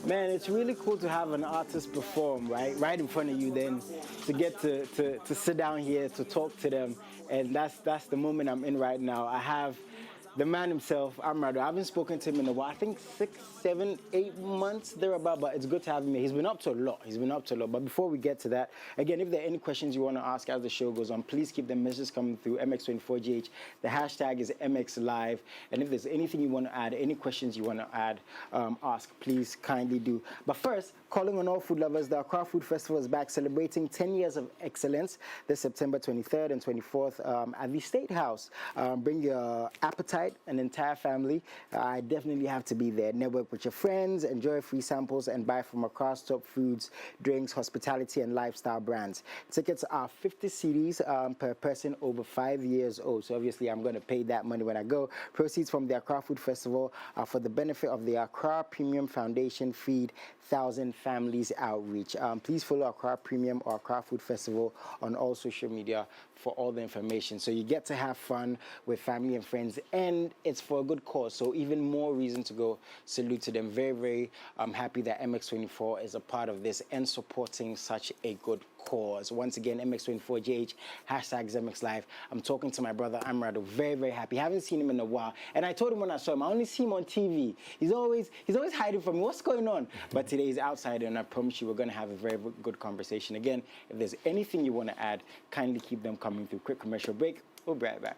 Man, it's really cool to have an artist perform, right in front of you, then to get to sit down here, to talk to them. And that's the moment I'm in right now. I have the man himself, Amerado. I haven't spoken to him in a while. I think 6, 7, 8 months thereabout, but it's good to have him here. He's been up to a lot. But before we get to that, again, if there are any questions you want to ask as the show goes on, please keep the messages coming through MX24GH. The hashtag is MXLIVE. And if there's anything you want to add, any questions you want to add, ask, please kindly do. But first, calling on all food lovers, the Accra Food Festival is back, celebrating 10 years of excellence this September 23rd and 24th at the State House. Bring your appetite, an entire family. I definitely have to be there. Network with your friends, enjoy free samples, and buy from across top foods, drinks, hospitality, and lifestyle brands. Tickets are 50 cedis per person over 5 years old. So obviously, I'm going to pay that money when I go. Proceeds from the Accra Food Festival are for the benefit of the Accra Premium Foundation Feed 1,000 Families Outreach. Please follow Accra Premium or Accra Food Festival on all social media for all the information. So you get to have fun with family and friends, and it's for a good cause. So even more reason to go salute to them. Very, very happy that MX24 is a part of this and supporting such a good cause. Once again, MX24GH, hashtag MXLive. I'm talking to my brother Amerado. Very, very happy. Haven't seen him in a while. And I told him when I saw him, I only see him on TV. He's always hiding from me. What's going on? But today he's outside, and I promise you we're going to have a very good conversation. Again, if there's anything you want to add, kindly keep them coming through. Quick commercial break. We'll be right back.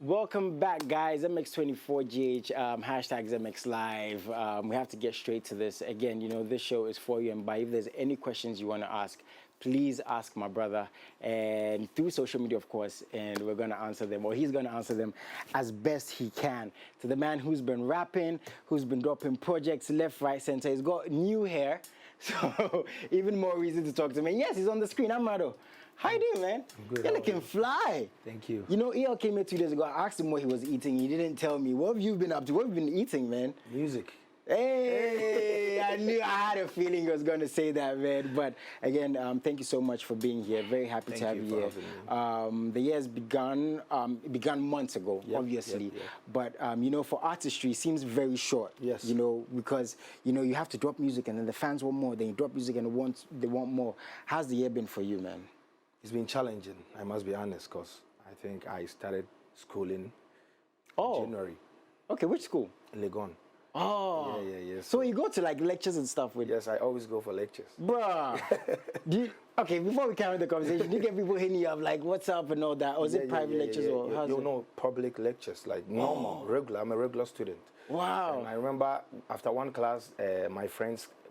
Welcome back, guys. MX24GH, hashtag MXLive. We have to get straight to this. Again, you know, this show is for you and by. If there's any questions you want to ask, please ask my brother, and through social media, of course, and we're going to answer them, or he's going to answer them as best he can. To the man who's been rapping, who's been dropping projects left, right, center. He's got new hair, so even more reason to talk to me. Yes, he's on the screen. Amerado. How you doing, man? I'm good. You're looking fly. Thank you. You know, EL came here 2 days ago. I asked him what he was eating. He didn't tell me. What have you been up to? What have you been eating, man? Music. Hey, I knew I had a feeling he was going to say that, man. But again, thank you so much for being here. Very happy to have you here. The year has begun. It began months ago, obviously. Yep. But you know, for artistry, it seems very short. Yes. You know, because you know you have to drop music, and then the fans want more. Then you drop music, and they want more. How's the year been for you, man? It's been challenging, I must be honest, because I think I started schooling in January. Okay, which school? Legon. Oh. Yeah. So you go to like lectures and stuff with? Yes, I always go for lectures. Bruh. Okay, before we carry on the conversation, do you get people hitting you up like, what's up and all that? Or is it private lectures or how's it? You know, public lectures, like normal, regular. I'm a regular student. Wow. And I remember after one class, my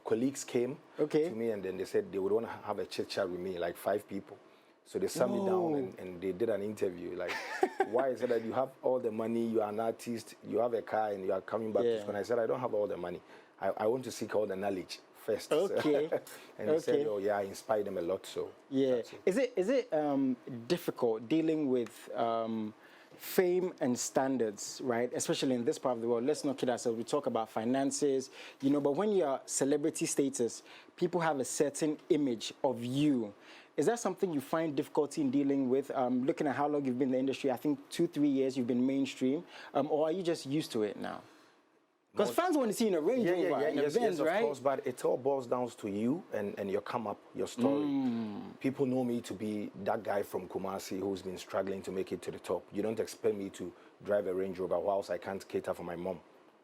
colleagues came to me, and then they said they would want to have a chit chat with me, like 5 people. So they sat me down and they did an interview. Like, why is it that you have all the money, you are an artist, you have a car, and you are coming back to school? And I said, I don't have all the money. I want to seek all the knowledge first. Okay. And they said, oh, yeah, I inspired them a lot. So yeah. Is it difficult dealing with fame and standards, right? Especially in this part of the world. Let's not kid ourselves. We talk about finances, you know, but when you're celebrity status, people have a certain image of you. Is that something you find difficulty in dealing with? Looking at how long you've been in the industry, I think 2-3 years you've been mainstream, or are you just used to it now? Because fans want to see you in a Range Rover, in a Benz, right? Of course, but it all boils down to you and your come up, your story. People know me to be that guy from Kumasi who's been struggling to make it to the top. You don't expect me to drive a Range Rover whilst I can't cater for my mom.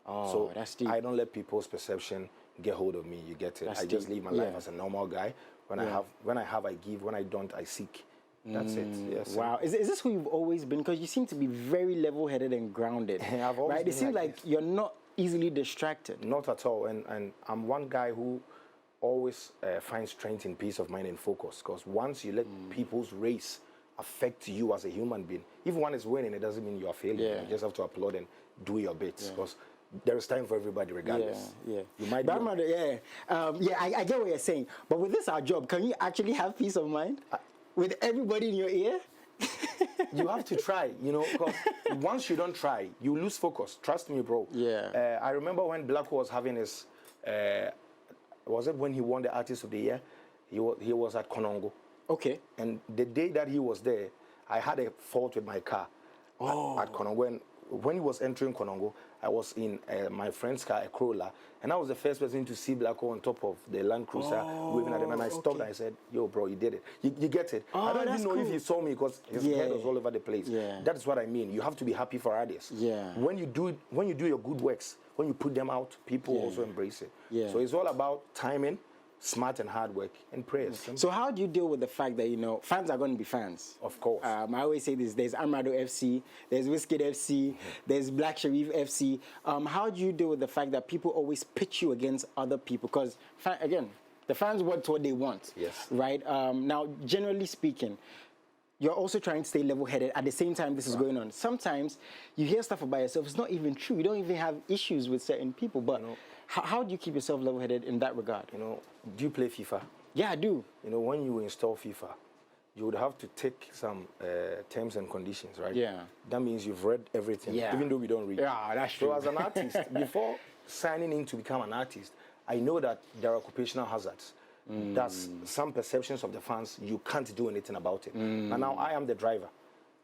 So that's deep. I don't let people's perception get hold of me. You get it? I just live my life as a normal guy. When I have, I give. When I don't, I seek. That's it. Yes. Wow. Is this who you've always been? Because you seem to be very level-headed and grounded. I've always been It seems like you're not easily distracted. Not at all. And I'm one guy who always finds strength in peace of mind and focus. Because once you let people's race affect you as a human being, if one is winning, it doesn't mean you are failing. You just have to applaud and do your bits. Because there is time for everybody regardless. Yeah. You might but I get what you're saying. But with this, our job, can you actually have peace of mind with everybody in your ear? You have to try, because once you don't try, you lose focus. Trust me, bro. Yeah. I remember when Black was having his, was it when he won the Artist of the Year? He was at Konongo. Okay. And the day that he was there, I had a fault with my car at Konongo. And when he was entering Konongo, I was in my friend's car, a Corolla, and I was the first person to see Blacko on top of the Land Cruiser waving at him. And I stopped and I said, "Yo, bro, you did it. You get it." I don't even know if he saw me because his head was all over the place. Yeah. That's what I mean. You have to be happy for others. Yeah. When you do your good works, when you put them out, people also embrace it. Yeah. So it's all about timing, smart and hard work, and prayers. So how do you deal with the fact that, fans are going to be fans? Of course. I always say this, there's Amerado FC, there's Wizkid FC, there's Black Sharif FC. How do you deal with the fact that people always pitch you against other people? Because, again, the fans want what they want. Yes. Right? Now, generally speaking, you're also trying to stay level-headed at the same time this is going on. Sometimes you hear stuff about yourself, it's not even true. You don't even have issues with certain people, but how do you keep yourself level-headed in that regard? Do you play FIFA? Yeah, I do. When you install FIFA, you would have to take some terms and conditions, right? Yeah. That means you've read everything, even though we don't read. Yeah, that's true. So as an artist, before signing in to become an artist, I know that there are occupational hazards. That's some perceptions of the fans, you can't do anything about it. And now I am the driver.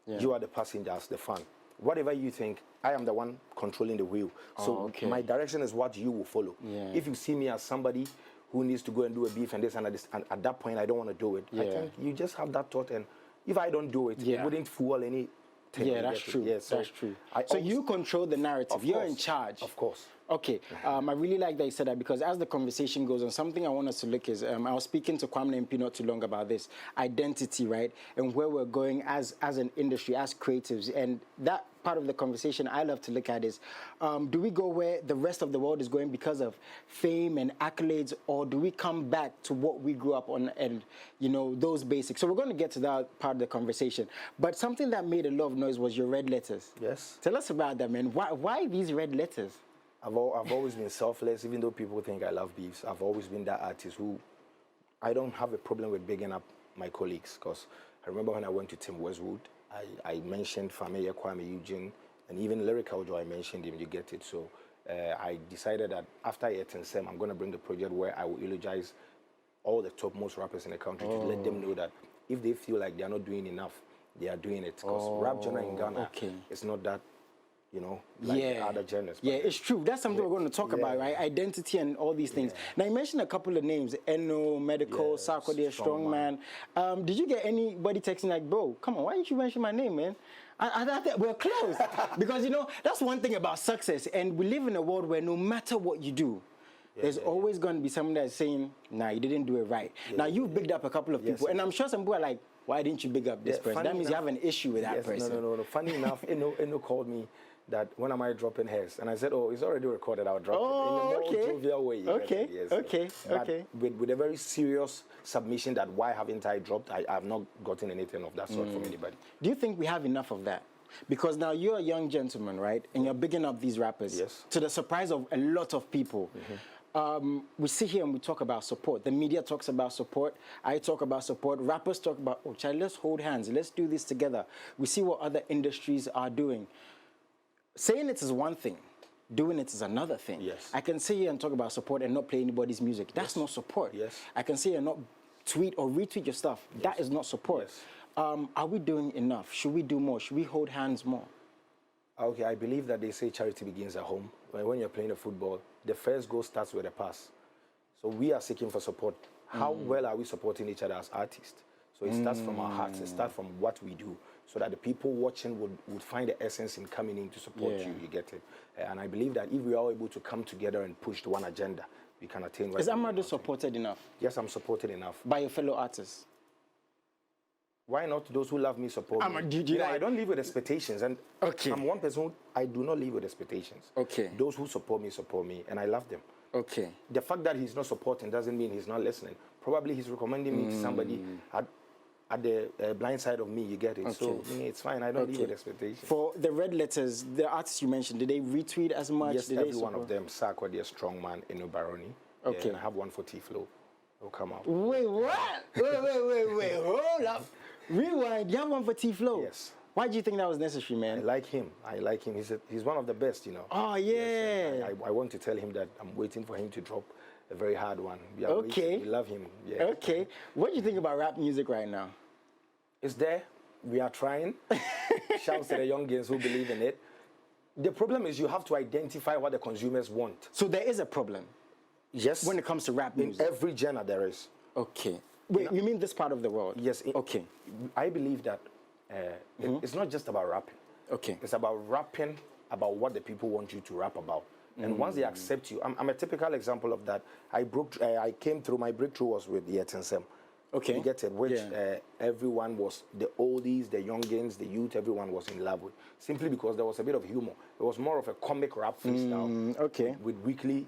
You are the passengers, the fan. Whatever you think, I am the one controlling the wheel. So my direction is what you will follow. Yeah. If you see me as somebody who needs to go and do a beef and this and this, and at that point I don't want to do it, I think you just have that thought, and if I don't do it, it wouldn't fool anything. Yeah, that's true. Yeah, so that's true. So you control the narrative. You're in charge. Of course. Okay, I really like that you said that, because as the conversation goes on, something I want us to look is, I was speaking to Kwame MP not too long about this, identity, right? And where we're going as an industry, as creatives. And that part of the conversation I love to look at is, do we go where the rest of the world is going because of fame and accolades, or do we come back to what we grew up on and, those basics? So we're going to get to that part of the conversation. But something that made a lot of noise was your red letters. Yes. Tell us about that, man. Why these red letters? I've always been selfless, even though people think I love beefs. I've always been that artist who, I don't have a problem with bigging up my colleagues, because I remember when I went to Tim Westwood, I mentioned Fameye Kwame Eugene, and even Lyrical Joe, I mentioned him, you get it. So I decided that after Sem, I'm going to bring the project where I will eulogize all the topmost rappers in the country to let them know that if they feel like they're not doing enough, they are doing it. Because rap genre in Ghana, it's not that, like other genres. Yeah, it's true. That's something we're going to talk about, right? Identity and all these things. Now, you mentioned a couple of names, Eno, Medical, Sarkodie, Strongman. Did you get anybody texting like, bro, come on, why didn't you mention my name, man? I think we're close. Because, that's one thing about success. And we live in a world where no matter what you do, there's always going to be someone that's saying, nah, you didn't do it right. Now, you've bigged up a couple of people, and I'm sure some people are like, why didn't you big up this person? That means you have an issue with that person. No. Funny enough, Eno called me that when am I dropping hers? And I said, oh, it's already recorded, I'll drop it. In a more jovial way. Okay. With a very serious submission that why haven't I dropped? I have not gotten anything of that sort from anybody. Do you think we have enough of that? Because now you're a young gentleman, right? And you're bigging up these rappers. Yes. To the surprise of a lot of people. We sit here and we talk about support. The media talks about support. I talk about support. Rappers talk about, oh, child, let's hold hands. Let's do this together. We see what other industries are doing. Saying it is one thing. Doing it is another thing. Yes. I can sit here and talk about support and not play anybody's music. That's not support. Yes. I can sit here and not tweet or retweet your stuff. That is not support. Yes. Are we doing enough? Should we do more? Should we hold hands more? Okay, I believe that they say charity begins at home. When you're playing a football, the first goal starts with a pass. So we are seeking for support. How well are we supporting each other as artists? So it starts from our hearts. It starts from what we do, so that the people watching would find the essence in coming in to support you. You get it? And I believe that if we are able to come together and push one agenda, we can attain. Is Amerado supported enough? Yes, I'm supported enough. By your fellow artists? Why not those who love me support me? I don't live with expectations, and I'm one person who I do not live with expectations. Those who support me, and I love them. The fact that he's not supporting doesn't mean he's not listening. Probably he's recommending me to somebody at the blind side of me, you get it. Okay. So it's fine. I don't live with expectations. For the red letters, the artists you mentioned, did they retweet as much? Yes, every one of them. Sarkodie, Strongman, Eno Baroni. Okay. And I have one for T-Flow. It'll come out. Wait, what? wait. Hold up. Rewind. You have one for T-Flow? Yes. Why do you think that was necessary, man? I like him. He's one of the best, you know. Oh, yeah. Yes, I want to tell him that I'm waiting for him to drop a very hard one. Okay. We love him. Yeah. Okay. What do you think about rap music right now? It's there. We are trying. Shouts to the youngins who believe in it. The problem is you have to identify what the consumers want. So there is a problem? Yes. When it comes to rap music? In every genre there is. Okay. Wait, you mean this part of the world? Yes. Okay. I believe that it's not just about rapping. Okay. It's about rapping about what the people want you to rap about. And once they accept you, I'm a typical example of that. I came through, my breakthrough was with the Yetensem. Okay. You get it, which everyone was, the oldies, the youngins, the youth, everyone was in love with. Simply because there was a bit of humor. It was more of a comic rap freestyle with weekly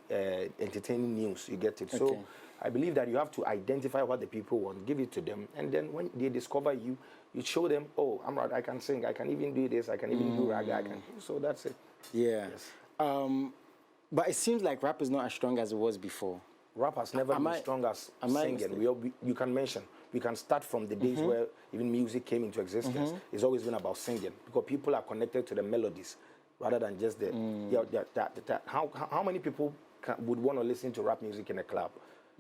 entertaining news, you get it. So I believe that you have to identify what the people want, give it to them, and then when they discover you, you show them, oh, I'm right, I can sing, I can even do this, I can even do raga, so that's it. Yeah. Yes. But it seems like rap is not as strong as it was before. Rap has never been strong as singing. You can mention, we can start from the days where even music came into existence. It's always been about singing because people are connected to the melodies rather than just the, how many people would want to listen to rap music in a club?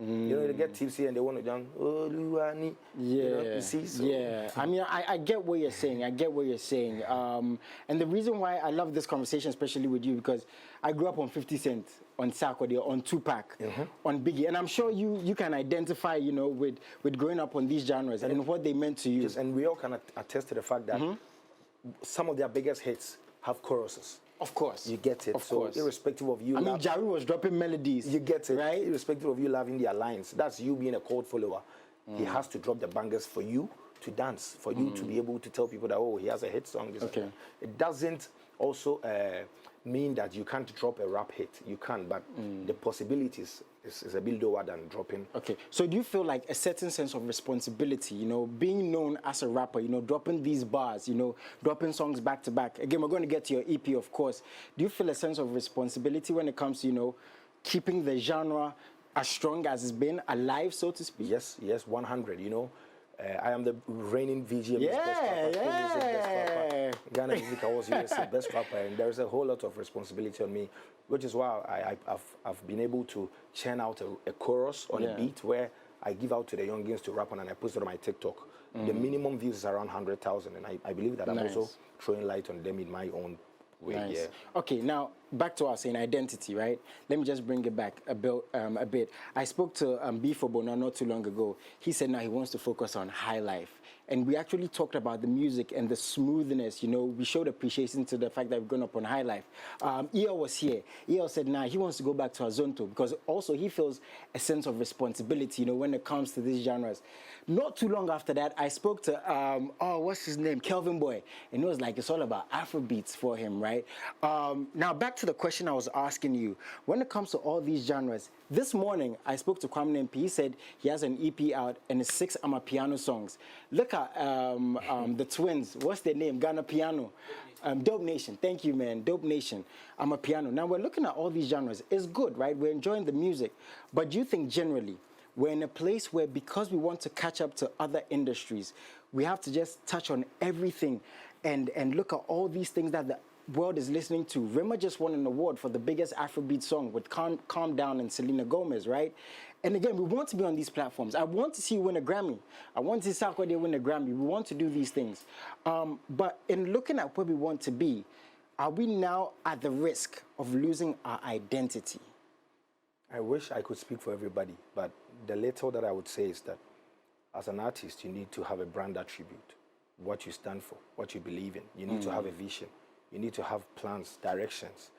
You know, they get tipsy and they want to jump. Oh, Luani. Yeah. You know, you see? So. Yeah. I mean, I get what you're saying. And the reason why I love this conversation, especially with you, because I grew up on 50 Cent, on Sarkodie, on Tupac, on Biggie, and I'm sure you can identify, you know, with growing up on these genres and what they meant to you. Yes, and we all can attest to the fact that some of their biggest hits have choruses. Of course. You get it. So irrespective of you. I mean, Jaru was dropping melodies. You get it. Right? Irrespective of you loving their lines. That's you being a cult follower. He has to drop the bangers for you to dance, for you to be able to tell people that, oh, he has a hit song. It doesn't also mean that you can't drop a rap hit. You can, but the possibilities is a bit lower than dropping. Okay. So do you feel like a certain sense of responsibility, you know, being known as a rapper, you know, dropping these bars, you know, dropping songs back to back? Again, we're going to get to your EP, of course. Do you feel a sense of responsibility when it comes to, you know, keeping the genre as strong as it's been, alive, so to speak? Yes, 100, you know. I am the reigning VGM best rapper, Ghana Music Awards USA best rapper, and there's a whole lot of responsibility on me, which is why I've been able to churn out a chorus on a beat where I give out to the youngins to rap on, and I post it on my TikTok. The minimum views is around 100,000, and I believe that I'm also throwing light on them in my own way. Nice. Yeah. Okay, now back to us in identity, right? Let me just bring it back a bit. I spoke to Bifo Bona not too long ago. He said now he wants to focus on high life. And we actually talked about the music and the smoothness, you know. We showed appreciation to the fact that we've gone up on high life. EL was here. EL said now he wants to go back to Azonto because also he feels a sense of responsibility, you know, when it comes to these genres. Not too long after that, I spoke to, what's his name? Kelvin Boy. And it was like, it's all about Afrobeats for him, right? Now, back to the question I was asking you. When it comes to all these genres, this morning, I spoke to Kwame Nempi. He said he has an EP out and it's 6 Amapiano songs. Look at the twins. What's their name? Ghana Piano. Dope Nation. Thank you, man. Dope Nation. Amapiano. Now, we're looking at all these genres. It's good, right? We're enjoying the music. But do you think generally, we're in a place where because we want to catch up to other industries, we have to just touch on everything and look at all these things that the world is listening to? Rema just won an award for the biggest Afrobeat song with Calm Down and Selena Gomez, right? And again, we want to be on these platforms. I want to see you win a Grammy. I want to see Sarkodie win a Grammy. We want to do these things. But in looking at where we want to be, are we now at the risk of losing our identity? I wish I could speak for everybody, but the little that I would say is that as an artist, you need to have a brand attribute, what you stand for, what you believe in. You need to have a vision. You need to have plans, directions.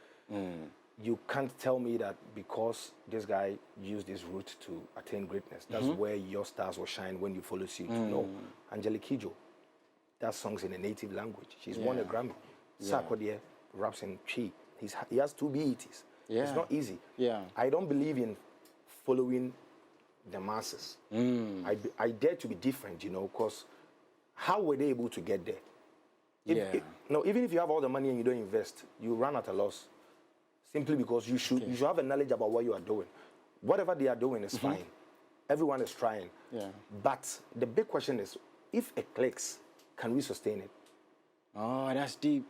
You can't tell me that because this guy used this route to attain greatness, that's where your stars will shine when you follow suit. No. Angelique Kidjo, that song's in a native language. She's won a Grammy. Sarkodie raps in Chi. He has 2 BETs. It's not easy. I don't believe in following the masses. I dare to be different, you know, because how were they able to get there? No, even if you have all the money and you don't invest, you run at a loss. Simply because you should have a knowledge about what you are doing. Whatever they are doing is fine. Everyone is trying. Yeah. But the big question is, if it clicks, can we sustain it? Oh, that's deep.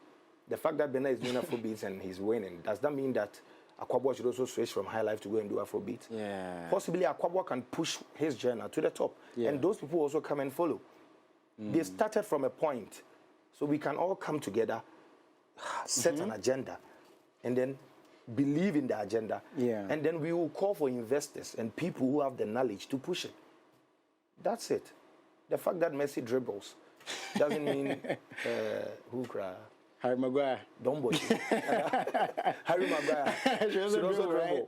The fact that Bena is doing Afrobeats and he's winning, does that mean that Akwaboah should also switch from high life to go and do Afrobeat? Yeah. Possibly Akwaboah can push his journey to the top. Yeah. And those people also come and follow. They started from a point. So we can all come together, set an agenda, and then believe in the agenda. Yeah. And then we will call for investors and people who have the knowledge to push it. That's it. The fact that Messi dribbles doesn't mean who cry. Harry Maguire. Don't bother. Harry Maguire should also dribble.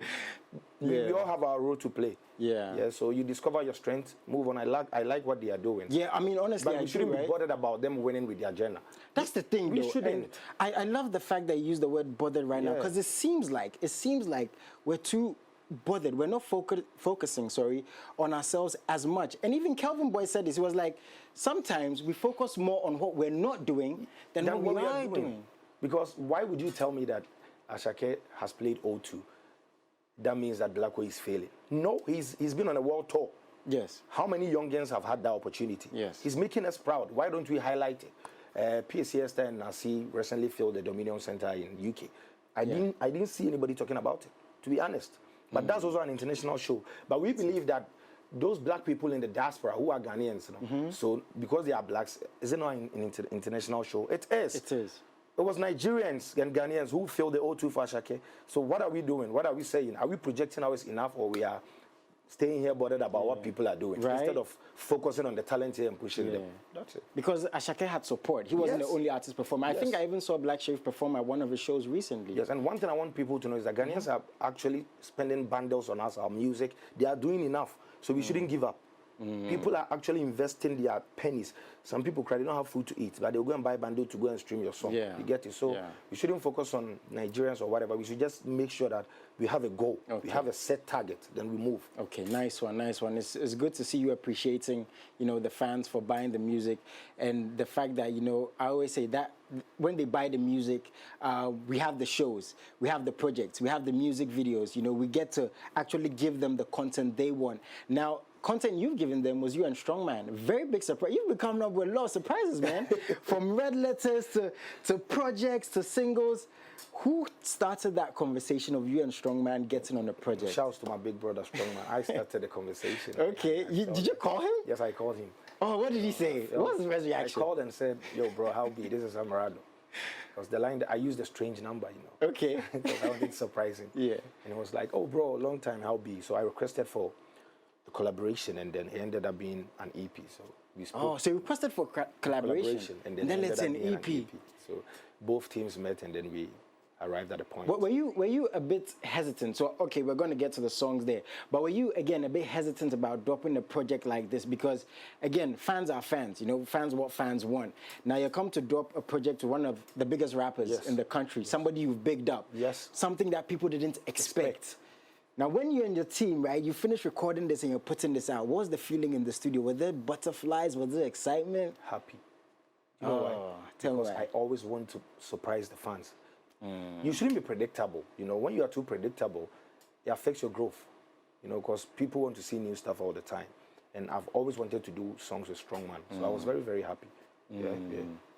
We all have our role to play. Yeah. So you discover your strength, move on. I like what they are doing. Yeah, I mean, honestly, but we shouldn't be bothered about them winning with the agenda. That's the thing, we shouldn't. I love the fact that you use the word bothered right now, because it seems like we're too bothered. We're not focusing on ourselves as much. And even Kelvin Boy said this. He was like, sometimes we focus more on what we're not doing than what we are doing. Because why would you tell me that Ashake has played O2? That means that Blackway is failing. No, he's been on a world tour. Yes. How many youngins have had that opportunity? Yes. He's making us proud. Why don't we highlight it? PSC and Nasi recently filled the Dominion Center in UK. I didn't see anybody talking about it, to be honest. But that's also an international show. But we believe that those black people in the diaspora who are Ghanaians, so because they are blacks, is it not an international show? It is. It is. It was Nigerians and Ghanaians who filled the O2 for Ashake. So what are we doing? What are we saying? Are we projecting ours enough, or we are staying here bothered about what people are doing instead of focusing on the talent here and pushing them? That's it. Because Ashake had support. He wasn't the only artist performer. I think I even saw Black Sherif perform at one of his shows recently. Yes, and one thing I want people to know is that Ghanaians are actually spending bundles on us, our music. They are doing enough, so we shouldn't give up. People are actually investing their pennies. Some people cry, they don't have food to eat, but they'll go and buy bundle to go and stream your song. You get it? So we shouldn't focus on Nigerians or whatever. We should just make sure that we have a goal. We have a set target, then we move. Okay, nice one, nice one. It's good to see you appreciating, the fans for buying the music, and the fact that, I always say that when they buy the music, we have the shows, we have the projects, we have the music videos, we get to actually give them the content they want. Now, content you've given them was you and Strongman. Very big surprise. You've been coming up with a lot of surprises, man. From red letters to projects to singles. Who started that conversation of you and Strongman getting on a project? Shouts to my big brother Strongman. I started the conversation. Okay. Did you call him? Yes, I called him. Oh, what did he say? What was his first reaction? I called and said, yo, bro, how be? This is Amerado. Because the line, I used a strange number, Okay. I wanted to surprise him. Yeah. And he was like, oh, bro, long time, how be? So I requested for the collaboration, and then it ended up being an EP. So we spoke. Oh, so you requested for collaboration and then it's an EP. So both teams met, and then we arrived at a point. But were you a bit hesitant? So okay, we're going to get to the songs there. But were you again a bit hesitant about dropping a project like this? Because again, fans are fans. Fans what fans want. Now you come to drop a project to one of the biggest rappers in the country, somebody you've bigged up. Yes. Something that people didn't expect. Now, when you and your team, right, you finish recording this and you're putting this out, what was the feeling in the studio? Were there butterflies? Was there excitement? Happy. You know why? Because I always want to surprise the fans. You shouldn't be predictable. When you are too predictable, it affects your growth. Because people want to see new stuff all the time. And I've always wanted to do songs with Strongman. So I was very, very happy.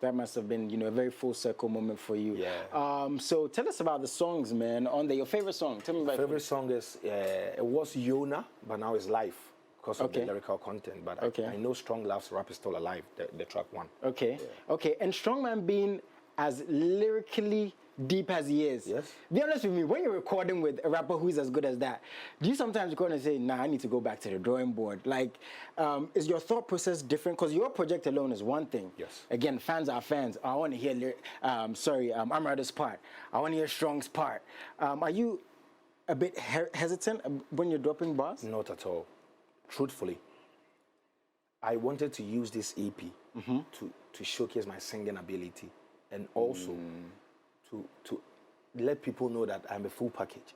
That must have been, a very full circle moment for you. Yeah. So tell us about the songs, man. On your favorite song. Tell me about favorite song is it was Yona, but now it's Life because of the lyrical content. But I know Strong Love's Rap Is Still Alive, the track one. Okay. Yeah. Okay. And Strongman being as lyrically deep as he is. Yes. Be honest with me, when you're recording with a rapper who's as good as that, do you sometimes record and say, nah, I need to go back to the drawing board? Like, is your thought process different? Because your project alone is one thing. Yes. Again, fans are fans. I want to hear, Amerado's part. I want to hear Strong's part. Are you a bit hesitant when you're dropping bars? Not at all. Truthfully, I wanted to use this EP to showcase my singing ability and also to let people know that I'm a full package,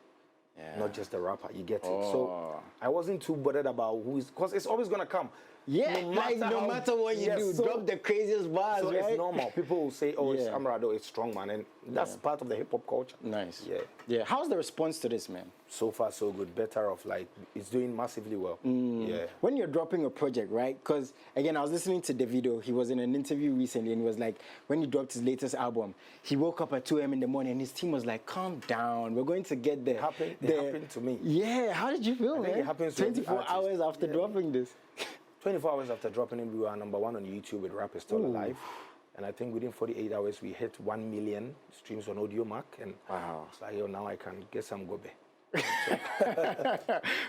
not just a rapper. You get it? So I wasn't too bothered about who is, because it's always going to come. Yeah, no matter what you do, so, drop the craziest bars, so right? it's normal. People will say, oh, it's Amerado, it's strong, man. And that's part of the hip-hop culture. Nice. Yeah. Yeah. How's the response to this, man? So far, so good. Better off, like, it's doing massively well. Yeah. When you're dropping a project, right? Because, again, I was listening to Davido. He was in an interview recently, and he was like, when he dropped his latest album, he woke up at 2 a.m. in the morning, and his team was like, calm down. We're going to get there. It happened to me. Yeah. How did you feel, man? It happens to 24 hours after dropping this. 24 hours after dropping it, we were #1 on YouTube with Rap is Still Alive. And I think within 48 hours, we hit 1 million streams on Audio Mac. And it's like, yo, now I can get some gobe.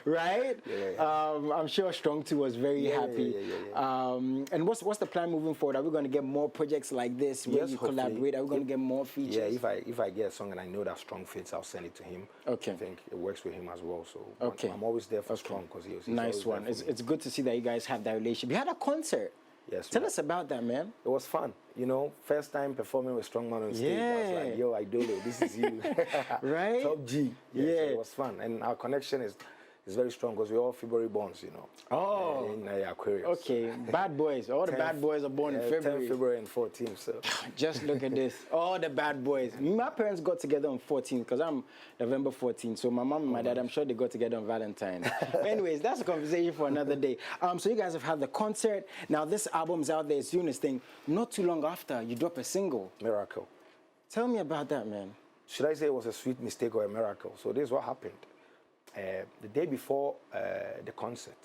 Right? I'm sure Strong 2 was very happy. And what's the plan moving forward? Are we going to get more projects like this where you collaborate? Are we going to get more features? Yeah, if I get a song and I know that Strong fits, I'll send it to him. Okay. I think it works with him as well. So I'm always there for Strong because he's nice one. It's good to see that you guys have that relationship. You had a concert. Yes. Tell us about that, man. It was fun. You know, first time performing with Strongman on stage. I was like, yo, Idolo, this is you. Right? Top G. So it was fun. And our connection is very strong because we're all February borns, you know. Oh. In Aquarius. Okay. Bad boys. All the bad boys are born in February. 10 February and 14th. So. Just look at this. All the bad boys. My parents got together on 14th because I'm November 14th. So my mom and my dad, I'm sure they got together on Valentine's. Anyways, that's a conversation for another day. So you guys have had the concert. Now this album's out there. It's doing its thing. Not too long after, you drop a single. Miracle. Tell me about that, man. Should I say it was a sweet mistake or a miracle? So this is what happened. The day before the concert,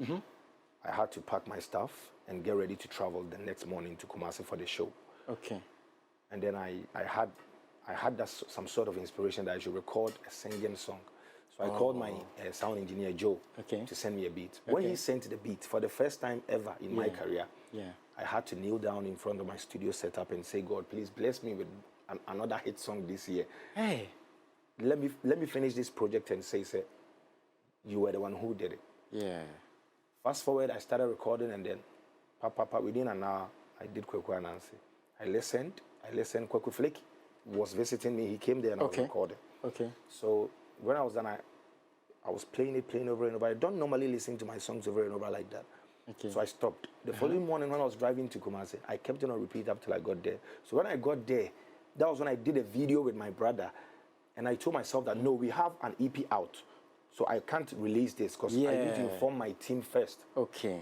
I had to pack my stuff and get ready to travel the next morning to Kumasi for the show. Okay. And then I had some sort of inspiration that I should record a singing song. So I called my sound engineer, Joe, to send me a beat. When he sent the beat, for the first time ever in my career, I had to kneel down in front of my studio setup and say, God, please bless me with another hit song this year. Hey. Let me finish this project and say, you were the one who did it. Yeah. Fast forward, I started recording, and then, within an hour, I did Kweku and Nancy. I listened. Kweku Flake was visiting me. He came there and I was recording. Okay. So when I was done, I was playing over and over. I don't normally listen to my songs over and over like that. Okay. So I stopped. The following morning when I was driving to Kumasi, I kept it on repeat up till I got there. So when I got there, that was when I did a video with my brother. And I told myself that, no, we have an EP out. So I can't release this because I need to inform my team first. Okay.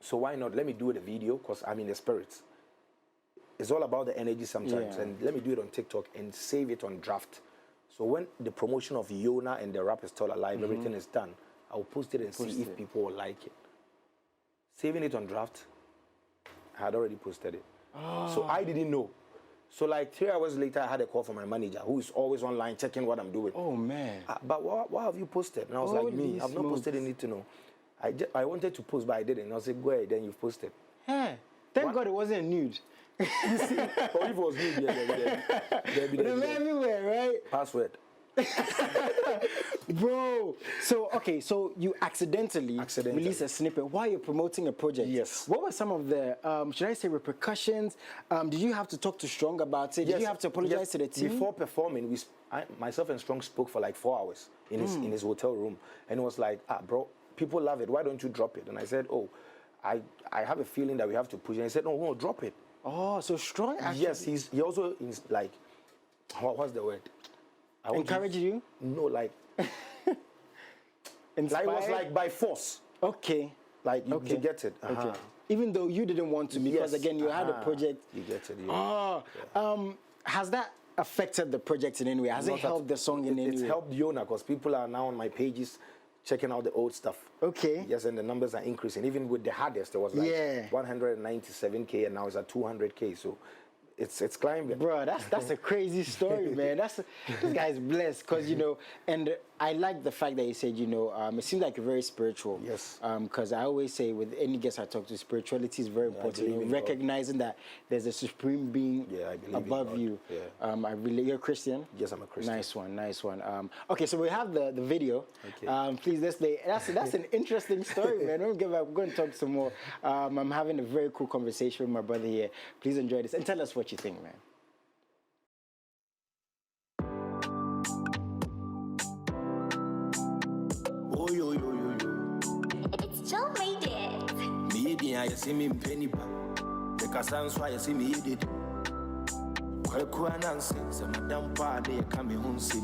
So why not? Let me do the video because I'm in the spirits. It's all about the energy sometimes. And let me do it on TikTok and save it on draft. So when the promotion of Yona and the Rap is Still Alive, everything is done, I'll post it and see if people will like it. Saving it on draft, I had already posted it. So I didn't know. So like 3 hours later, I had a call from my manager, who is always online checking what I'm doing. Oh, man. But what have you posted? And I was like, me, I've not posted anything to know. I wanted to post, but I didn't. I said, go ahead, then you've posted. Hey, thank God it wasn't nude. You see, or if it was nude, they're everywhere, right? Password. Bro, so you accidentally released a snippet while you're promoting a project. Yes. What were some of the, should I say, repercussions? Did you have to talk to Strong about it? Did you have to apologize to the team? Before performing, myself and Strong spoke for like 4 hours in his hotel room. And it was like, bro, people love it. Why don't you drop it? And I said, I have a feeling that we have to push it. And he said, no, drop it. Oh, so Strong actually... Yes, he also is like, what's the word? Encourage you? No, like... Inspired? Like, it was like by force. Okay. Like, you get it. Okay. Even though you didn't want to, because again, you had a project. You get it, Has that affected the project in any way? Has it helped the song in any way? It's helped Yona, because people are now on my pages checking out the old stuff. Okay. Yes, and the numbers are increasing. Even with the hardest, there was like 197K, and now it's at 200K. So it's climbing. Bro, that's a crazy story, man. This guy's blessed, because and I like the fact that you said, it seems like you're very spiritual. Yes. Because I always say with any guest I talk to, spirituality is very important. Recognizing that there's a supreme being above you. Yeah. You're a Christian? Yes, I'm a Christian. Nice one. Okay, so we have the video. Okay. Please, that's an interesting story, man. When we get back, we're going to talk some more. I'm having a very cool conversation with my brother here. Please enjoy this and tell us what you think, man. It's Joe made it. you see me penny pa. Because I'm why you see me did. Kwekwa nansi, se madam pa de kame hunsi.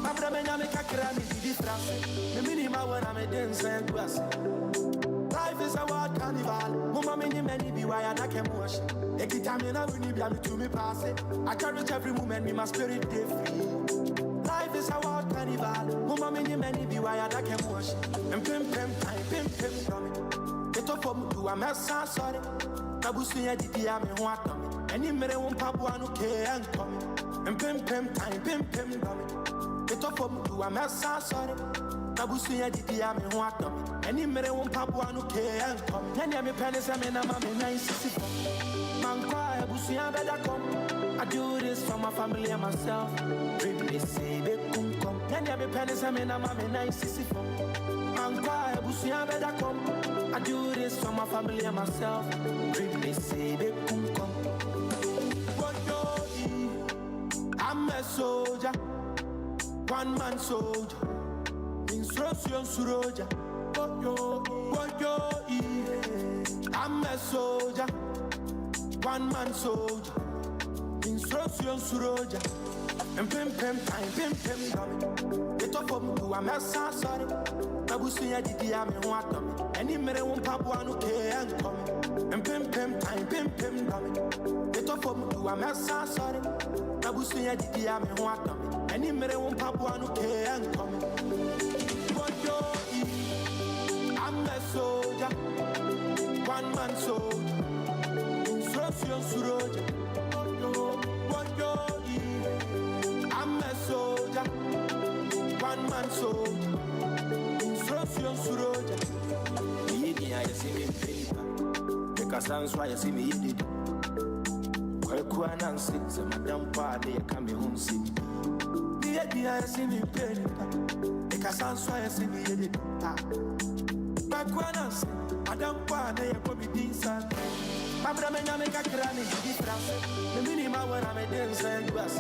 Mabra menya me kakra me di France. Me minima when I'm a dance and glass. Life is a wild carnival. Mama many be why I can't wash. Every time you know we need to me pass it. I cherish every moment, me my spirit day free. Life is a wild carnival. Mama many be why I can't wash. And pim dummy. Get up for me to a mess, sorry. Nabusi ya didi ya me huata me. Any mere won papu anu ke and come. And pim dummy. Get up for me to a mess, sorry. Nabusi ya didi ya me huata me. Any mere won papu anu ke and come. Nanya me penny se me na mame na insisi. Man kwa busi ya better come. I do this for my family and myself. Really say be kum come. Nanya me penny se me na mame na insisi. Man kwa busi ya better come. I do this for my family and myself. Really say be kum come. I'm a soldier, one man soldier. Instruction suroja. I'm a soldier, one man soldier. Instruction suroja. And pim dummy. Get up me to a mess, sorry. Nabusi ya didi ya me huata me. Any mere won papu anu ke and come. And pim dummy. Get up me to a mess, sorry. Nabusi ya didi ya me huata me. Any mere won papu anu ke and come. I'm a soldier, one man soldier. Instruction suroja. I'm a soldier, one man soldier. Instruction suroja. Media, you see me paper. Because that's why you see me did. Kwekwa nansi, se madam pa de kame hunsi. Media, you see me paper. Because that's why you see me did. Kwekwa nansi, madam pa de kame dinsa. Mabra menya me kakra me di France. Me minima when I'm a dance and glass.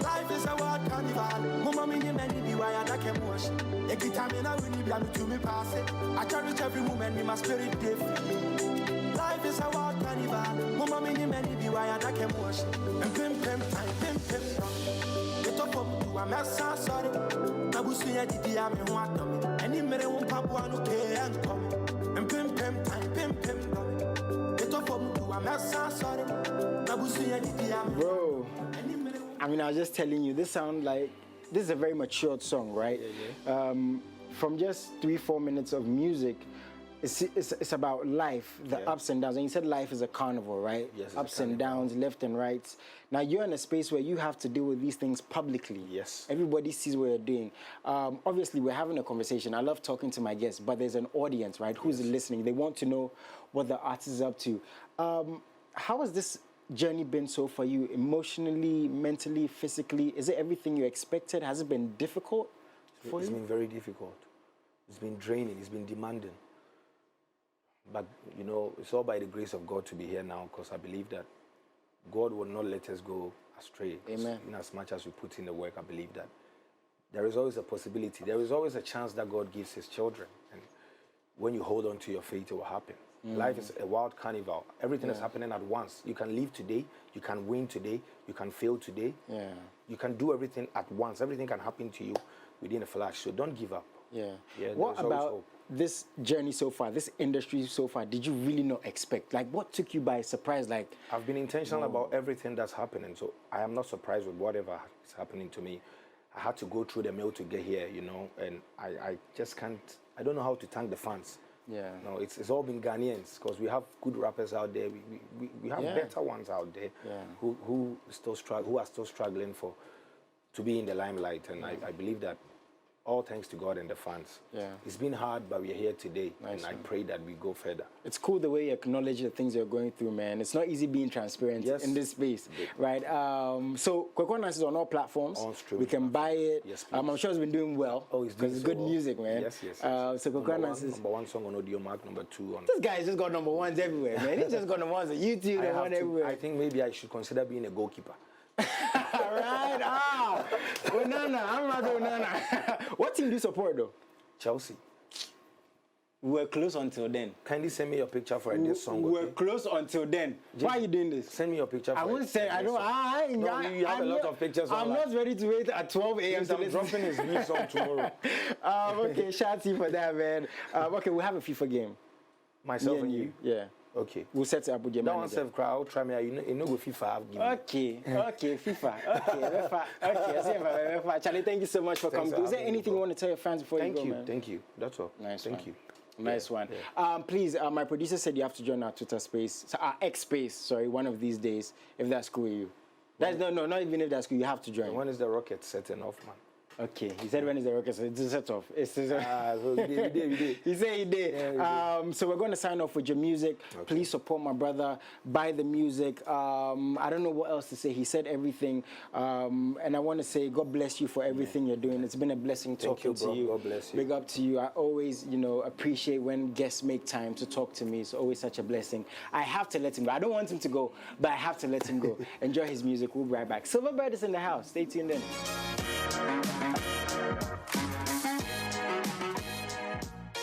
Life is a wild carnival. Mama many be why I can't wash. Every time you know we need to me pass it. I cherish every moment, me my spirit day free. Life is a wild carnival. Mama many be why I can't wash. And pim dummy. Get up for me to a mess, sorry. Nabusi ya didi ya me huata me. Any mere won papu anu ke and come. And pim dummy. Bro, I mean, I was just telling you, this is a very matured song, right? Yeah. From just 3-4 minutes of music, it's about life, the ups and downs. And you said life is a carnival, right? Yes. Ups and downs, left and right. Now you're in a space where you have to deal with these things publicly. Yes. Everybody sees what you're doing. Obviously, we're having a conversation. I love talking to my guests, but there's an audience, right, who's listening. They want to know what the artist is up to. How has this journey been so for you, emotionally, mentally, physically? Is it everything you expected? Has it been difficult for you? It's been very difficult. It's been draining. It's been demanding. But, you know, it's all by the grace of God to be here now, because I believe that God will not let us go astray. Amen. In as much as we put in the work, I believe that there is always a possibility. There is always a chance that God gives his children. And when you hold on to your faith, it will happen. Life is a wild carnival. Everything is happening at once. You can live today, you can win today, you can fail today. You can do everything at once. Everything can happen to you within a flash. So don't give up. What about this journey so far, this industry so far, did you really not expect? Like, what took you by surprise? Like, I've been intentional about everything that's happening, so I am not surprised with whatever is happening to me. I had to go through the mill to get here, you know, and I just can't, I don't know how to thank the fans. No, it's all been Ghanaians, because we have good rappers out there. We have better ones out there who are still struggling to be in the limelight, and I believe that all thanks to God and the fans. It's been hard, but we're here today, and I pray that we go further. It's cool the way you acknowledge the things you're going through, man. It's not easy being transparent in this space, right? So, Kwekwa is on all platforms. We can buy it. Yes, I'm sure it's been doing well. Oh, because it's good music, man. Yes. So Kwekwa is number one song on Audio Mark, number 2 on... This guy's just got number ones everywhere, man. He's just got number ones on YouTube, number one everywhere. I think maybe I should consider being a goalkeeper. Right, Onana, I'm not Onana. What team do you support, though? Chelsea. We were close until then. Kindly send me your picture for this song. We were close until then. Why are you doing this? Send me your picture. I won't say. I don't. You have a lot of pictures. I'm not ready to wait at 12 a.m. I'm dropping his new song tomorrow. Okay, shout out to you for that, man. Okay, we'll have a FIFA game. Myself and you. Yeah. Okay. We'll set it up with your manager. That one self crowd. Try me. You know go FIFA. Okay. FIFA. Okay. Charlie, thank you so much for coming. Is there anything you want to tell your fans before you go, man? Thank you. That's all. Nice. Thank you. Nice one. Yeah. Please, my producer said you have to join our Twitter space, our X space, sorry, one of these days, if that's cool with you. That's, no, not even if that's cool, you have to join. When is the rocket setting off, man? Okay, he said when is the rocket set? It's set off. It's we did. He said he did. Yeah, so we're going to sign off with your music. Okay. Please support my brother. Buy the music. I don't know what else to say. He said everything. And I want to say God bless you for everything you're doing. It's been a blessing talking to you. God bless you. Big up to you. I always, appreciate when guests make time to talk to me. It's always such a blessing. I have to let him go. I don't want him to go, but I have to let him go. Enjoy his music. We'll be right back. Silverbird is in the house. Stay tuned in.